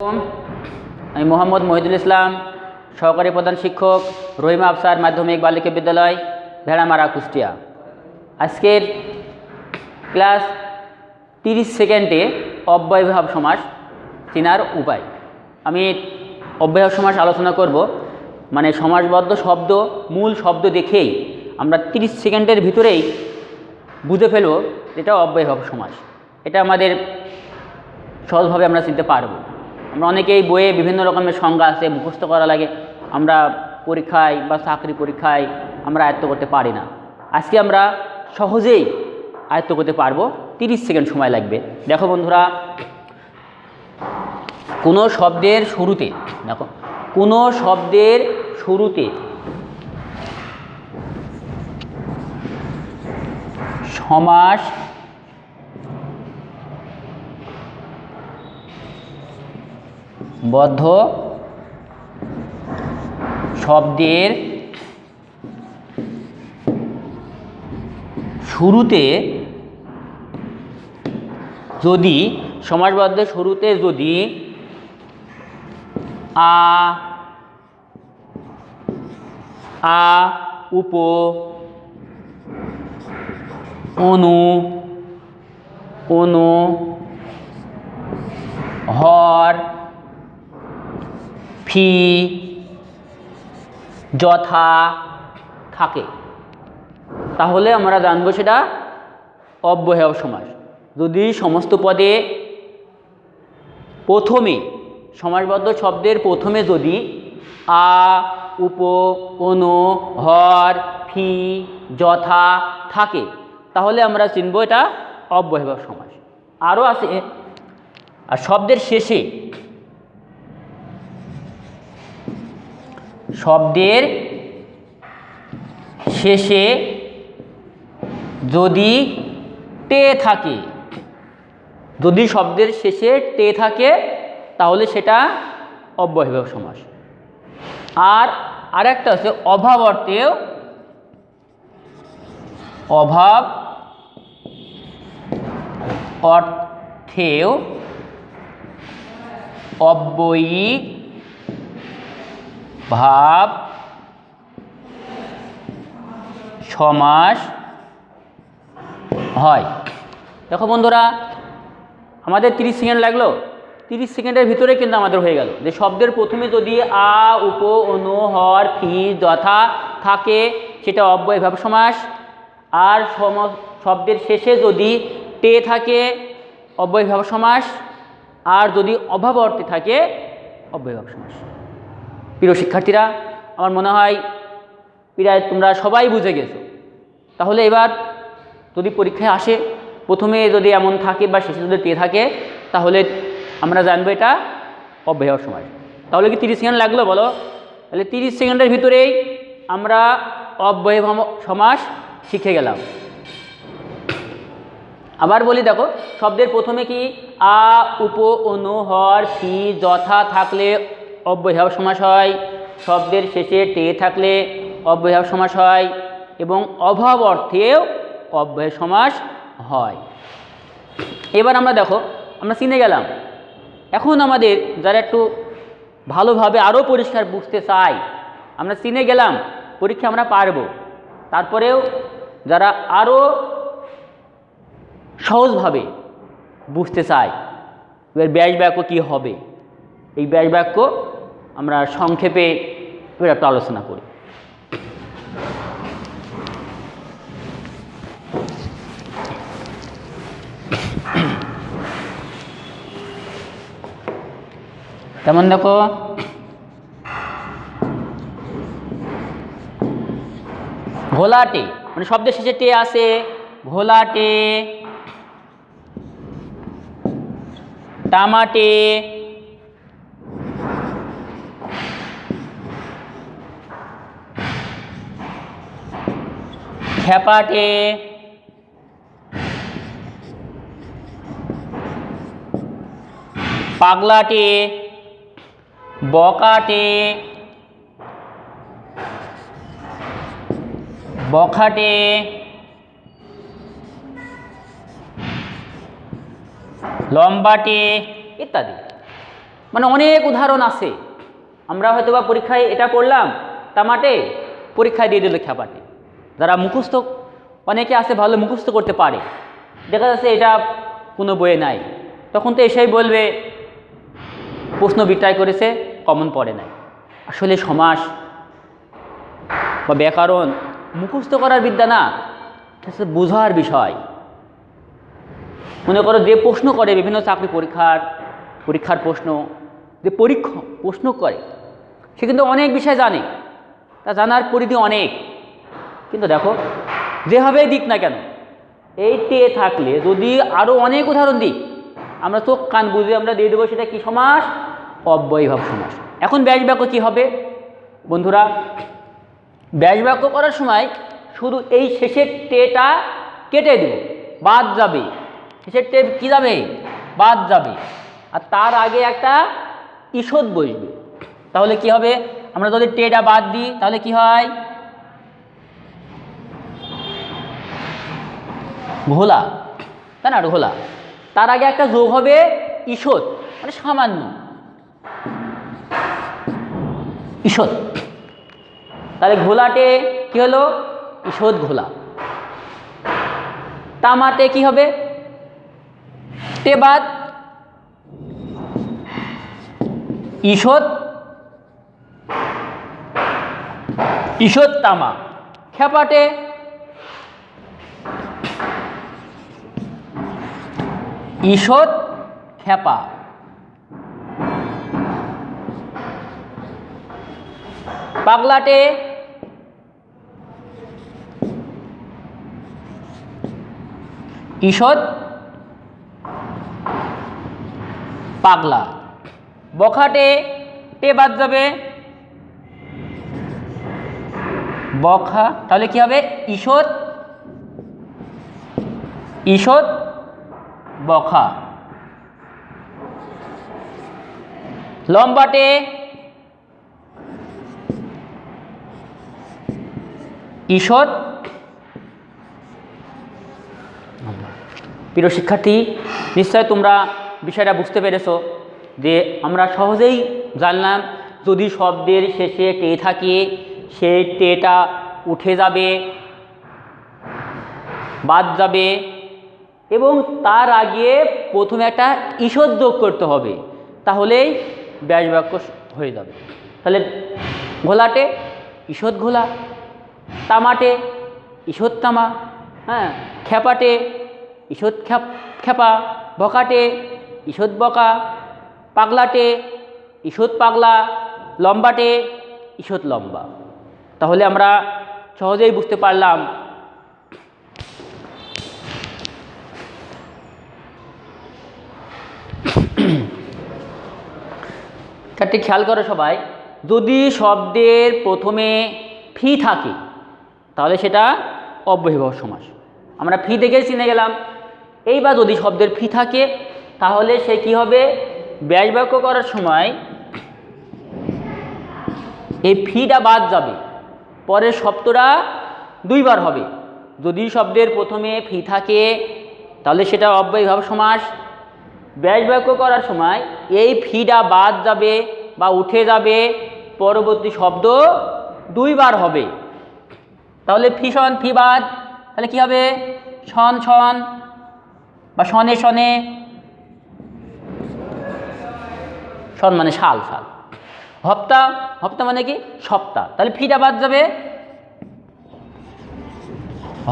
আমি মোহাম্মদ মহিদুল ইসলাম, সহকারী প্রধান শিক্ষক, রহিমা আফসার মাধ্যমিক বালিকা বিদ্যালয়, ভেড়ামারা, কুষ্টিয়া। আজকের ক্লাস 30 সেকেন্ডে অব্যয়ভাব সমাস চেনার উপায়। আমি অব্যয়ভাব সমাস আলোচনা করব, মানে সমাসবদ্ধ শব্দ, মূল শব্দ দেখেই আমরা 30 সেকেন্ডের ভিতরেই বুঝে ফেলব এটা অব্যয়ভাব সমাস। এটা আমাদের সহজভাবে আমরা চিনতে পারবো। আমরা অনেকেই বইয়ে বিভিন্ন রকমের সংজ্ঞা আছে, মুখস্থ করা লাগে, আমরা পরীক্ষায় বা চাকরি পরীক্ষায় আমরা আয়ত্ত করতে পারি না। আজকে আমরা সহজেই আয়ত্ত করতে পারবো, 30 সেকেন্ড সময় লাগবে। দেখো বন্ধুরা, কোনো শব্দের শুরুতে, দেখো কোনো শব্দের শুরুতে সমাস বদ্ধ শব্দের শুরুতে যদি সমাসবদ্ধ শুরুতে যদি আ উপ অনু অনু হর ফি যথা থাকে, তাহলে আমরা জানবো সেটা অব্যয়ভাব সমাস। যদি সমস্ত পদে প্রথমে সমাসবদ্ধ শব্দের প্রথমে যদি আ উপ অনু হর ফি যথা থাকে, তাহলে আমরা চিনব এটা অব্যয়ভাব সমাস। আরও আছে, আর শব্দের শেষে যদি টে থাকে, যদি শব্দের শেষে টে থাকে তাহলে সেটা অব্যয়ভাব সমাস। আর আরেকটা আছে অভাব অর্থেও অব্যয়ীভাব সমাস হয়। দেখো বন্ধুরা, আমাদের 30 সেকেন্ড লাগলো, 30 সেকেন্ডের ভিতরে কিন্তু আমাদের হয়ে গেল যে শব্দের প্রথমে যদি আ উপ অনু হর ফি যথা থাকে সেটা অব্যয়ভাব সমাস, আর শব্দের শেষে যদি টে থাকে অব্যয়ভাব সমাস, আর যদি অভাব অর্থে থাকে অব্যয়ভাব সমাস। প্রিয় শিক্ষার্থীরা, আমার মনে হয় প্রায় তোমরা সবাই বুঝে গেছো। তাহলে এবার যদি পরীক্ষায় আসে প্রথমে যদি এমন থাকে বা শেষে যদি টে থাকে, তাহলে আমরা জানবো এটা অব্যয়ভাব সমাস। তাহলে কি 30 সেকেন্ড লাগলো বলো? তাহলে 30 সেকেন্ডের ভিতরেই আমরা অব্যয়ভাব সমাস শিখে গেলাম। আবার বলি, দেখো শব্দের প্রথমে কি আ উপ অনু হর ফি যথা থাকলে অব্যয়ভাব সমাস হয়, শব্দের শেষে টে থাকলে অব্যয়ভাব সমাস হয়, এবং অভাব অর্থেও অব্যয় সমাস হয়। এবার আমরা দেখো আমরা চিনে গেলাম। এখন আমাদের যারা একটু ভালোভাবে আরও পরিষ্কার বুঝতে চাই, আমরা চিনে গেলাম, পরীক্ষা আমরা পারবো, তারপরেও যারা আরও সহজভাবে বুঝতে চাই এবার ব্যাস বাক্য কী হবে, এই ব্যাস বাক্য আমরা সংক্ষেপে এবার একটু আলোচনা করি। তেমন দেখো, ঘোলাটে মানে শব্দের শেষে টে আছে, ঘোলাটে, টামাটে, খেপাটে, পাগলাটে, বকাটে, বখাটে, লম্বাটে ইত্যাদি। মানে অনেক উদাহরণ আছে। আমরা হয়তো বা পরীক্ষায় এটা পড়লাম তামাটে, পরীক্ষায় দিয়ে দিল খ্যাপাটে। যারা মুখস্থ অনেকে আছে ভালো মুখস্থ করতে পারে, দেখা যাচ্ছে এটা কোনো বইয়ে নাই, তখন তো এসেই বলবে প্রশ্ন বিট্রাই করেছে, কমন পড়ে নাই। আসলে সমাস বা ব্যাকরণ মুখস্থ করার বিদ্যা না, এটা বোঝার বিষয়। মনে করো যে প্রশ্ন করে বিভিন্ন চাকরি পরীক্ষার প্রশ্ন, যে প্রশ্ন করে সে কিন্তু অনেক বিষয় জানে, তা জানার পরিধি অনেক। কিন্তু দেখো যেভাবেই দিক না কেন, এই টে থাকলে যদি আরও অনেক উদাহরণ দিক, আমরা চোখ কান বুঝে আমরা দিয়ে দেবো সেটা কি সমাস, অব্যয়ীভাব সমাস। এখন ব্যাস বাক্য কী হবে বন্ধুরা? ব্যাস বাক্য করার সময় শুধু এই শেষের টেটা কেটে দেব, বাদ যাবে। শেষের টে কী যাবে? বাদ যাবে। আর তার আগে একটা ঈষৎ বসবে। তাহলে কি হবে? আমরা যদি টেটা বাদ দিই তাহলে কি হয়? ঘোলা, তাই না? ঘোলা। তার আগে একটা যোগ হবে ঈষৎ, মানে সামান্য ঈষৎ। তাহলে ঘোলাটে কি হলো? ঈষৎ ঘোলা। তামাটে কি হবে? টে বাদ, ঈষৎ ঈষৎ তামা। খ্যাপাটে ঈষৎ খ্যাপা। পাগলাটে ঈষৎ পাগলা। বখাটে টে বাদ যাবে, বখা। তাহলে কি হবে? ঈষৎ ঈষৎ বখা। লম্বাটে ঈষৎ। প্রিয় শিক্ষার্থী, নিশ্চয় তোমরা বিষয়টা বুঝতে পেরেছো যে আমরা সহজেই জানলাম যদি শব্দের শেষে টে থাকে সেই টেটা উঠে যাবে, বাদ যাবে, এবং তার আগে প্রথমে একটা ঈষৎ যোগ করতে হবে, তাহলেই ব্যাস বাক্য হয়ে যাবে। তাহলে ঘোলাটে ঈষৎ ঘোলা, তামাটে ঈষৎ তামা, হ্যাঁ, খ্যাপাটে ঈষৎ খ্যাপা, বকাটে ঈষৎ বকা, পাগলাটে ঈষৎ পাগলা, লম্বাটে ঈষৎ লম্বা। তাহলে আমরা সহজেই বুঝতে পারলাম একটি খেয়াল করো সবাই, যদি শব্দের প্রথমে ফি থাকে তাহলে সেটা অব্যয়ীভাব সমাস। আমরা ফি দেখে চিনে গেলাম। এইবার যদি শব্দের ফি থাকে তাহলে সে কি হবে? ব্যাস বাক্য করার সময় এই ফিটা বাদ যাবে, পরের শব্দটা দুইবার হবে। যদি শব্দের প্রথমে ফি থাকে তাহলে সেটা অব্যয়ীভাব সমাস। ব্যাস বাক্য করার সময় এই ফিটা বাদ যাবে বা উঠে যাবে, পরবর্তী শব্দ দুইবার হবে। তাহলে ফি সন ফি বাদ, তাহলে কি হবে? শন শন বা শনে শনে। শন মানে শাল, শাল। হপ্তা, হপ্তা মানে কি? সপ্তাহ। তাহলে ফিটা বাদ যাবে,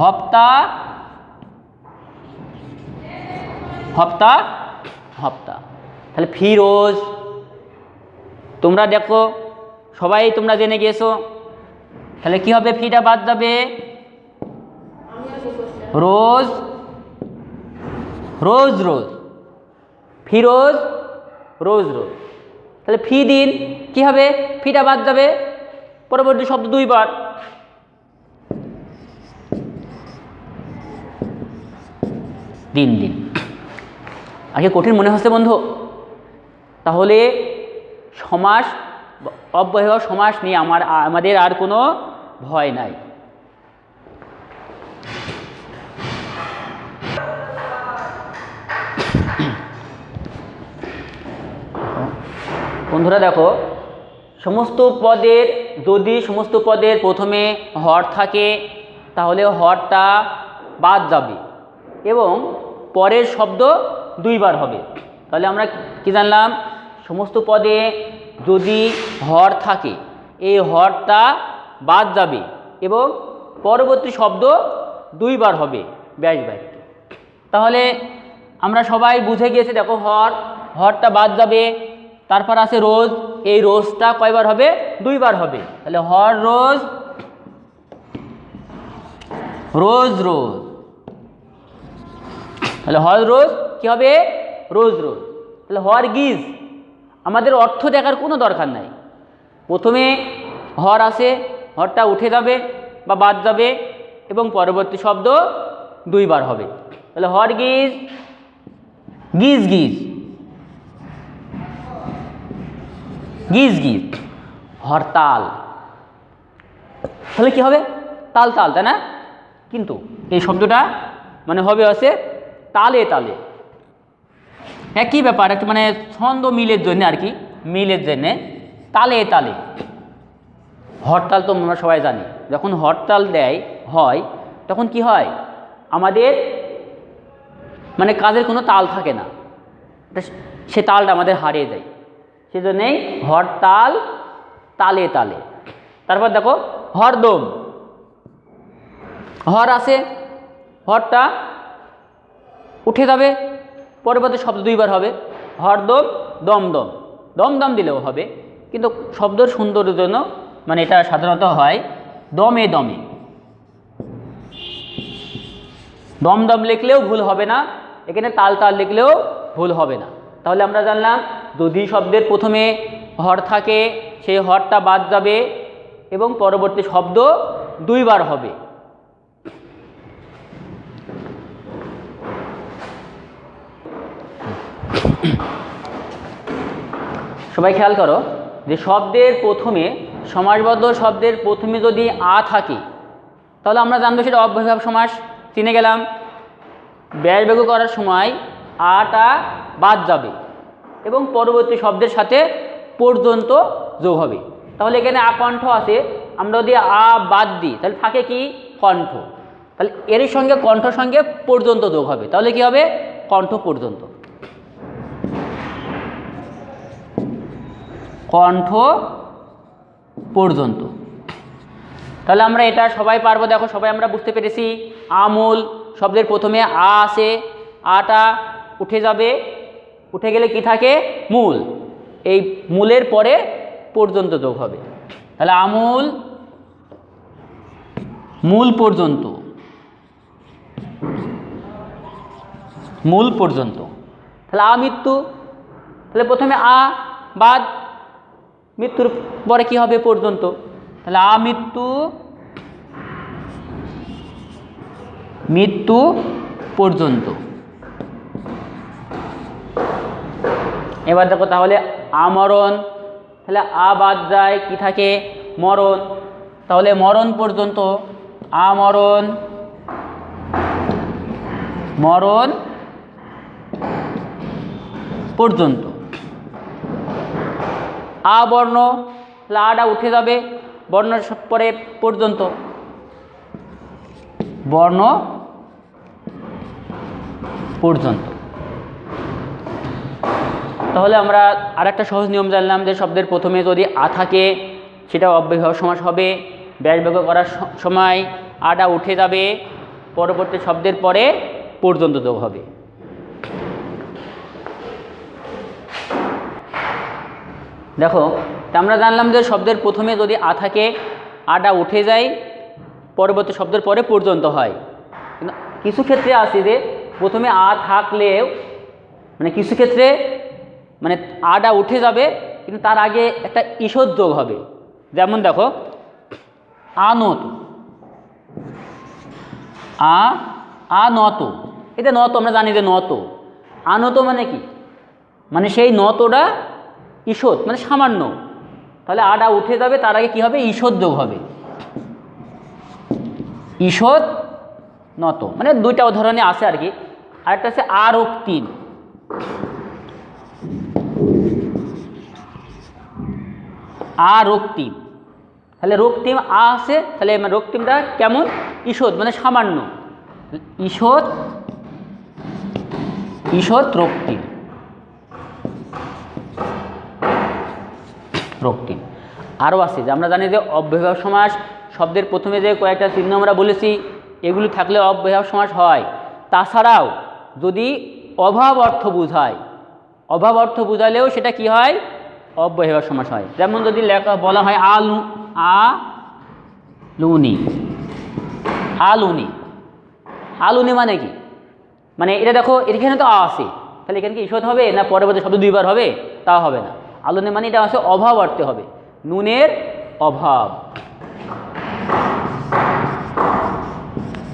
হপ্তা হপ্তা হপ্তা। তাহলে ফিরোজ। তোমরা দেখো সবাই তোমরা জেনে গিয়েছো, তাহলে কি হবে? ফিটা বাদ যাবে, রোজ রোজ রোজ। ফিরোজ রোজ রোজ। তাহলে ফি দিন কি হবে? ফিটা বাদ যাবে, পরবর্তী শব্দ দুইবার। দিন দিন। আগে কঠিন মনে হচ্ছে বন্ধু? তাহলে সমাস, অব্যয়ীভাব সমাস নিয়ে আমাদের আর কোনো ভয় নাই। বন্ধুরা দেখো, সমস্ত পদের প্রথমে হর থাকে তাহলে হরটা বাদ যাবে এবং পরের শব্দ দুইবার হবে। তাহলে আমরা কি জানলাম, সমস্ত পদে যদি হর থাকে এই হরটা বাদ যাবে এবং পরবর্তী শব্দ দুইবার হবে ব্যাস বাক্যে। তাহলে আমরা সবাই বুঝে গিয়েছি, দেখো হরটা বাদ যাবে, তারপর আছে রোজ, এই রোজটা কয়বার হবে, দুইবার হবে। তাহলে হর রোজ, রোজ রোজ, তাহলে হর রোজ কি হবে, রোজ রোজ। তাহলে হর গিজ, আমাদের অর্থ দেখার কোনো দরকার নাই, প্রথমে হর আছে, হরটা উঠে যাবে বা বাদ যাবে এবং পরবর্তী শব্দ দুইবার হবে। তাহলে হর গিজ, গিজ গিজ, গিজ গিজ। হরতাল, তাহলে কি হবে, তাল তাল, তাই না? কিন্তু এই শব্দটা মানে হবে আছে তালে তালে। একই ব্যাপার, একটু মানে ছন্দ মিলের জন্য আর কি, মিলের জন্যে তালে তালে। হরতাল তো আমরা সবাই জানি, যখন হরতাল হয় তখন কি হয়, আমাদের মানে কাজের কোনো তাল থাকে না, সে তালটা আমাদের হারিয়ে যায়, সেজন্যেই হরতাল, তালে তালে। তারপর দেখো হরদম, হর আছে, হরটা উঠে যাবে, পরবর্তী শব্দ দুইবার হবে, হরদম, দমদম, দমদম দিলেও হবে, কিন্তু শব্দের সৌন্দর্যের জন্য মানে এটা সাধারণত হয় দমে দমে। দমদম লিখলেও ভুল হবে না, এখানে তাল তাল লিখলেও ভুল হবে না। তাহলে আমরা জানলাম, যদি শব্দের প্রথমে হর থাকে সেই হরটা বাদ যাবে এবং পরবর্তী শব্দ দুইবার হবে। সবাই খেয়াল করো যে শব্দের প্রথমে, সমাসবদ্ধ শব্দের প্রথমে যদি আ থাকে তাহলে আমরা জানবো সেটা অব্যয়ভাব সমাস, চিনে গেলাম। ব্যয়বর্গ করার সময় আটা বাদ যাবে এবং পরবর্তী শব্দের সাথে পর্যন্ত যোগ হবে। তাহলে এখানে আকণ্ঠ আছে, আমরা যদি আ বাদ দিই তাহলে থাকে কি, কণ্ঠ। তাহলে এর সঙ্গে কণ্ঠ সঙ্গে পর্যন্ত যোগ হবে, তাহলে কি হবে, কণ্ঠ পর্যন্ত, কণ্ঠ পর্যন্ত। তাহলে আমরা এটা সবাই পারবো, দেখো সবাই আমরা বুঝতে পেরেছি। আমূল শব্দের প্রথমে আ আছে, আটা উঠে যাবে, উঠে গেলে কি থাকে, মূল, এই মূলের পরে পর্যন্ত যোগ হবে। তাহলে আমূল, মূল পর্যন্ত, মূল পর্যন্ত। তাহলে আমৃত্যু, তাহলে প্রথমে আ বাদ, মৃত্যুর পরে কি হবে, পর্যন্ত, তাহলে আমৃত্যু, মৃত্যু পর্যন্ত। এবার দেখো তাহলে আমরণ, তাহলে আ বাদ যায়, কি থাকে, মরণ, তাহলে মরণ পর্যন্ত, আমরণ, মরণ পর্যন্ত। আবর্ণ, তাহলে আটা উঠে যাবে, বর্ণের পরে পর্যন্ত, বর্ণ পর্যন্ত। তাহলে আমরা আরেকটা সহজ নিয়ম জানলাম যে শব্দের প্রথমে যদি আ থাকে সেটা অব্যয়ভাব সমাস হবে, ব্যয়বর্গ করার সময় আটা উঠে যাবে, পরবর্তী শব্দের পরে পর্যন্ত যোগ হবে। দেখো আমরা জানলাম যে শব্দের প্রথমে যদি আ থাকে আটা উঠে যায়, পরবর্তী শব্দের পরে পর্যন্ত হয়। কিন্তু কিছু ক্ষেত্রে আছে যে প্রথমে আ থাকলেও মানে কিছু ক্ষেত্রে মানে আটা উঠে যাবে কিন্তু তার আগে একটা ঈষৎ যোগ হবে। যেমন দেখো আনত, আনত, এটা নত, আমরা জানি যে নত, আনত মানে কি, মানে সেই নতটা ঈষৎ মানে সামান্য, তাহলে আটা উঠে যাবে তার আগে কি হবে, ঈষৎ যোগ হবে, ঈষৎ নত। মানে দুইটা উদাহরণে আছে আর কি। আরেকটা আছে আরক্তিন, রক্তিম, তাহলে রক্তিম আছে, তাহলে রক্তিমটা কেমন? ঈষৎ মানে সামান্য, ঈষৎ ঈষৎ রক্তিম, রক্তিম। আরও আছে যে আমরা জানি যে অব্যয়ভাব সমাস শব্দের প্রথমে যে কয়েকটা চিহ্ন আমরা বলেছি এগুলি থাকলে অব্যয়ভাব সমাস হয়। তাছাড়াও যদি অভাব অর্থ বোঝায়, অভাব অর্থ বোঝালেও সেটা কি হয়? অব্যয়ভাব সমাস হয়। যেমন যদি লেখা বলা হয় আলুনি, আলুনি, আলুনি মানে কি? মানে এটা দেখো এখানে তো আছে, তাহলে এখানে কি ঈষৎ হবে না পরবর্তী শব্দ দুইবার হবে? তা হবে না। আলুনি মানে এটা আছে অভাব অর্থে হবে, নুনের অভাব,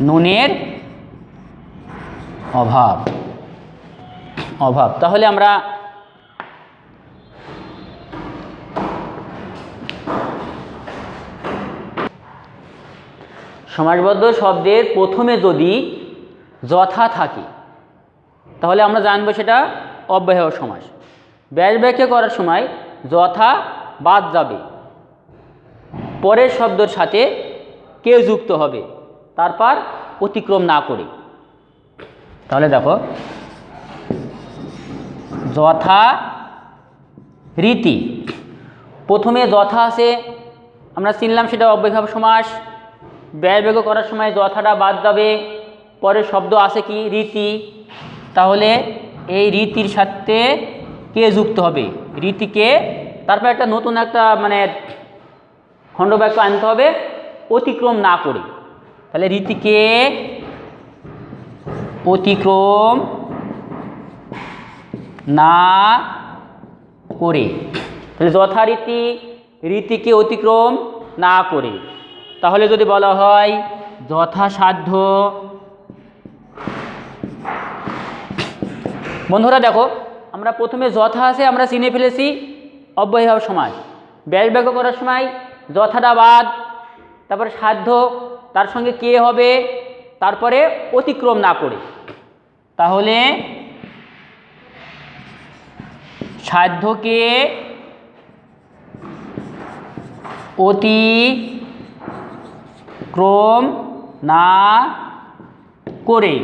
নুনের অভাব, অভাব। তাহলে আমরা সমাসবদ্ধ শব্দের প্রথমে যদি যথা থাকে তাহলে আমরা জানবো সেটা অব্যয়ভাব সমাস। ব্যাস ব্যাখ্যা করার সময় যথা বাদ যাবে, পরের শব্দের সাথে কে যুক্ত হবে, তারপর অতিক্রম না করে। তাহলে দেখো যথা রীতি, প্রথমে যথা আছে আমরা চিনলাম সেটা অব্যয়ভাব সমাস। ব্যয় ব্যয় করার সময় যথাটা বাদ যাবে, পরের শব্দ আছে কি? রীতি। তাহলে এই রীতির সাথে কে যুক্ত হবে? রীতিকে, তারপর একটা নতুন একটা মানে খণ্ডবাক্য আনতে হবে অতিক্রম না করে। তাহলে রীতিকে অতিক্রম না করে, তাহলে যথারীতি রীতিকে অতিক্রম না করে। তাহলে যদি বলা হয় যথাসাধ্য, বন্ধুরা দেখো আমরা প্রথমে যথা আছে আমরা চিনে ফেলেছি অব্যয়ভাব সমাস। ব্যাস বাক্য করার সময় যথাটা বাদ, তারপরে সাধ্য, তার সঙ্গে কে হবে, তারপরে অতিক্রম না করে। তাহলে সাধ্যকে অতিক্রম না করে,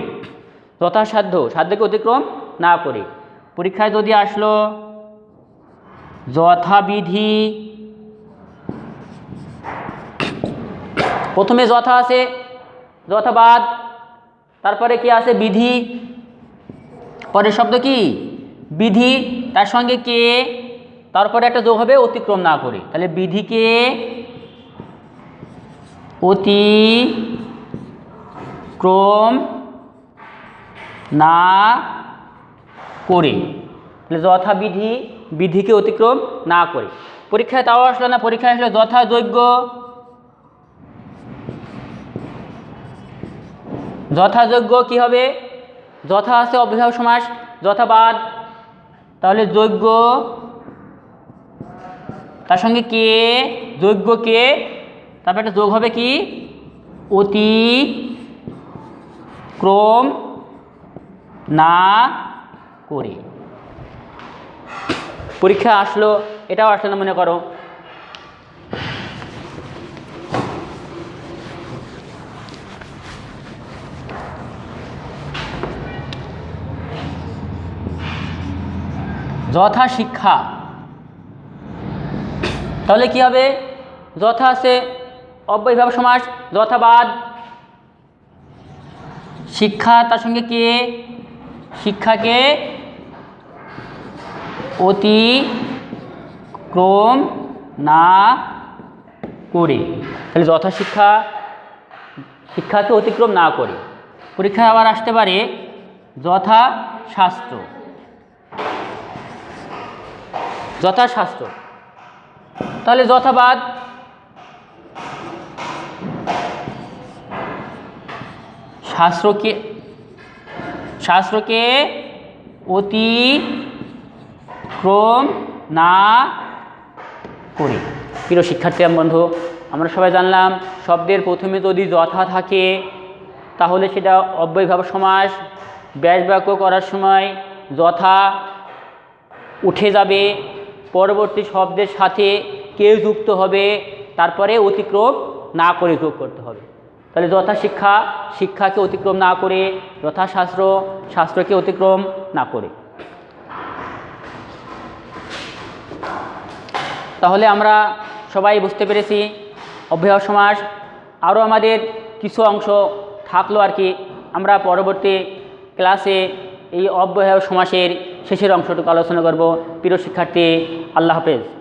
যথাসাধ্য সাধ্যকে অতিক্রম না করে। পরীক্ষায় যদি আসলো যথাবিধি, প্রথমে যথা আছে, যথাবাদ, তারপরে কি আছে? বিধি, পরের শব্দ কি? বিধি, তার সঙ্গে কে, তারপরে একটা যোগ হবে অতিক্রম না করে। তাহলে বিধিকে অতিক্রম না করে, তাহলে যথাবিধি, বিধিকে অতিক্রম না করে। পরীক্ষায় তাও আসলো না, পরীক্ষায় আসলো যথাযোগ্য, যথাযোগ্য কি হবে? যথা আছে অব্যয়ভাব সমাস, যথাবাদ, তাহলে যোগ্য, তার সঙ্গে কে, যোগ্য কে, তারপর একটা যোগ হবে কি? অতিক্রম না করে। পরীক্ষা আসলো, এটাও আসলো না মনে করো। যথা শিক্ষা, তাহলে কি হবে? যথা আছে অব্যয়ভাব সমাস, যথাবাদ, শিক্ষা, তার সঙ্গে কে, শিক্ষাকে অতিক্রম না করে। তাহলে যথা শিক্ষা, শিক্ষাকে অতিক্রম না করে। পরীক্ষায় আবার আসতে পারে যথা শাস্ত্র, যথাশাস্ত্র, তাহলে যথাবাদ, শাস্ত্রকে অতিক্রম না করে। প্রিয় শিক্ষার্থী বন্ধু, আমরা সবাই জানলাম শব্দের প্রথমে যদি যথা থাকে তাহলে সেটা অব্যয়ভাব সমাস। ব্যাস বাক্য করার সময় যথা উঠে যাবে, পরবর্তী শব্দের সাথে কে যুক্ত হবে, তারপরে অতিক্রম না করে যোগ করতে হবে। তাহলে যথাশিক্ষা, শিক্ষাকে অতিক্রম না করে, যথাশাস্ত্র, শাস্ত্রকে অতিক্রম না করে। তাহলে আমরা সবাই বুঝতে পেরেছি অব্যয় সমাস। আরও আমাদের কিছু অংশ থাকলো আর কি, আমরা পরবর্তী ক্লাসে এই অব্যয় সমাসের শেষের অংশটুকু আলোচনা করব। প্রিয় শিক্ষার্থী, আল্লাহ হাফেজ।